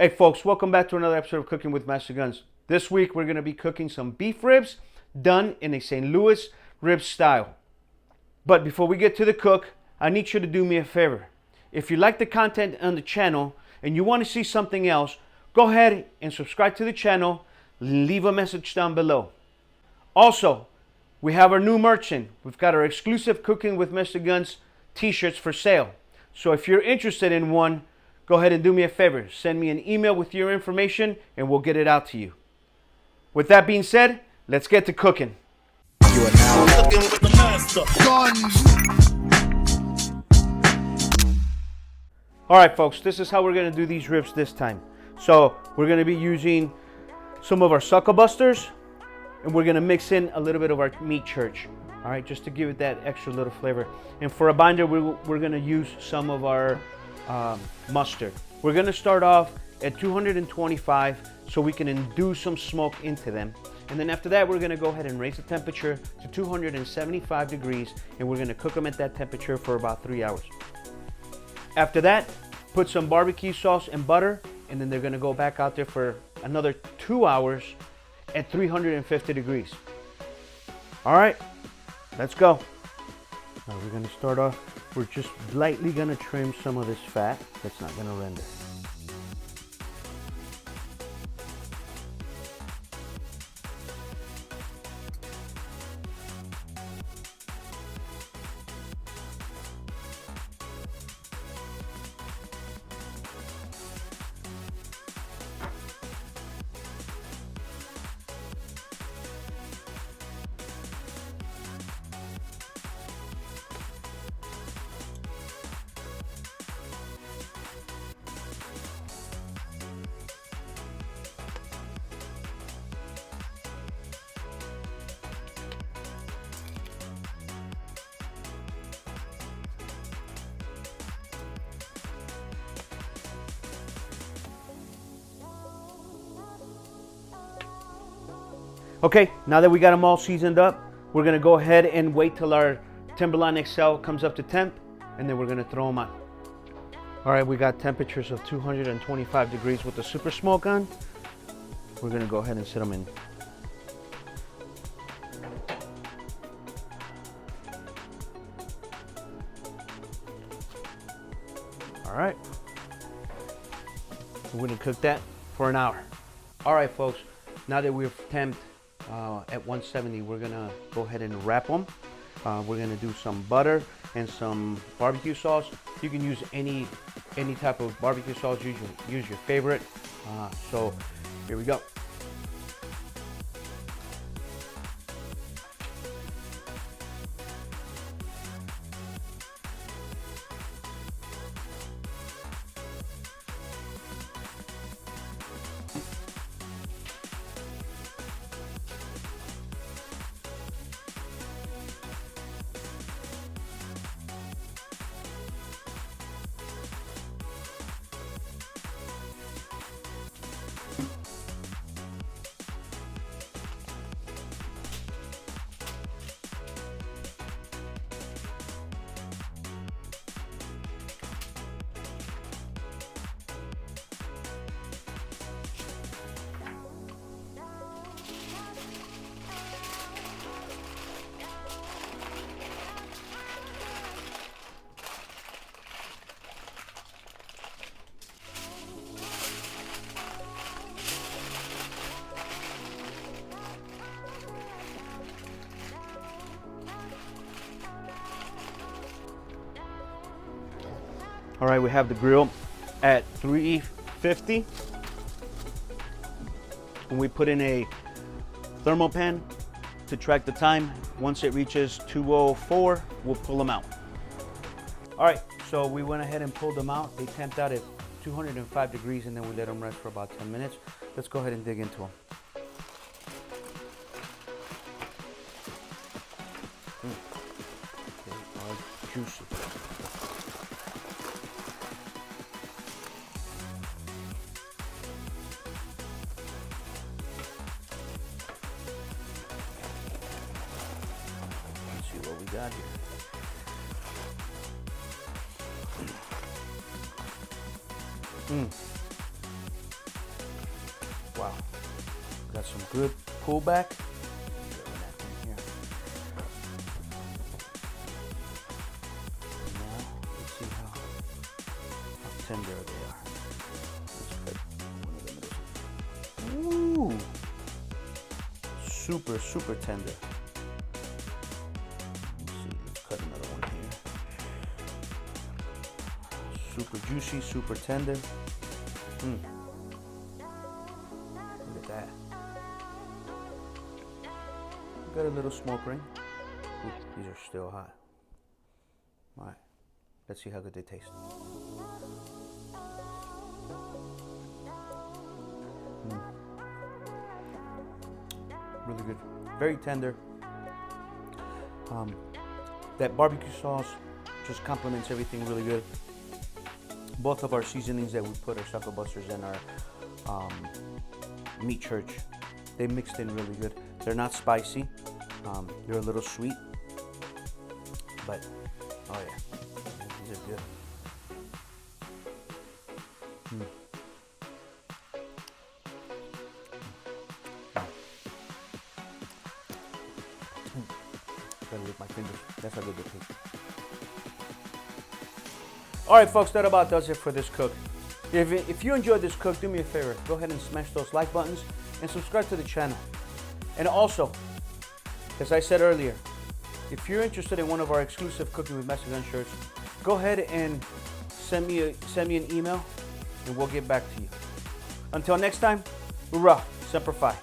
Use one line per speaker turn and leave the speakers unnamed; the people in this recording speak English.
Hey folks, welcome back to another episode of Cooking with Master Guns. This week we're going to be cooking some beef ribs done in a St. Louis rib style. But before we get to the cook, I need you to do me a favor. If you like the content on the channel and you want to see something else, go ahead and subscribe to the channel, leave a message down below. Also, we have our new merchant. We've got our exclusive Cooking with Master Guns t-shirts for sale. So if you're interested in one, go ahead and do me a favor. Send me an email with your information and we'll get it out to you. With that being said, let's get to cooking.
You are now cooking with the master guns.
Alright folks, this is how we're going to do these ribs this time. So we're going to be using some of our Suckle-busters and we're going to mix in a little bit of our meat church. Alright, just to give it that extra little flavor. And for a binder, we're going to use some of our mustard. We're going to start off at 225 so we can induce some smoke into them. And then after that, we're going to go ahead and raise the temperature to 275 degrees and we're going to cook them at that temperature for about 3 hours. After that, put some barbecue sauce and butter and then they're going to go back out there for another 2 hours at 350 degrees. All right, let's go. Now we're going to start off. We're just lightly going to trim some of this fat that's not going to render. Okay, now that we got them all seasoned up, we're gonna go ahead and wait till our Timberline XL comes up to temp, and then we're gonna throw them on. All right, we got temperatures of 225 degrees with the super smoke on. We're gonna go ahead and set them in. All right, we're gonna cook that for an hour. All right, folks, now that we've temped at 170, we're gonna go ahead and wrap them. We're gonna do some butter and some barbecue sauce. You can use any type of barbecue sauce. Use your favorite. So here we go. All right, we have the grill at 350 and we put in a thermal pan to track the time. Once it reaches 204, we'll pull them out. All right, so we went ahead and pulled them out. They temped out at 205 degrees and then we let them rest for about 10 minutes. Let's go ahead and dig into them. They are juicy. What we got here. Wow. Got some good pullback. Here. Now, let's see how tender they are. Ooh. Super, super tender. Let's see, let's cut another one here. Super juicy, super tender. Look at that. Got a little smoke ring. Ooh, these are still hot. All right, let's see how good they taste. Really good, very tender. That barbecue sauce just complements everything really good. Both of our seasonings that we put, our Suckle-busters and our meat church, they mixed in really good. They're not spicy. They're a little sweet, but oh yeah, these are good. Gotta lick my fingers. That's how good they taste. All right, folks, that about does it for this cook. If you enjoyed this cook, do me a favor. Go ahead and smash those like buttons and subscribe to the channel. And also, as I said earlier, if you're interested in one of our exclusive Cooking with Master Gun shirts, go ahead and send me an email, and we'll get back to you. Until next time, hoorah, semper fi.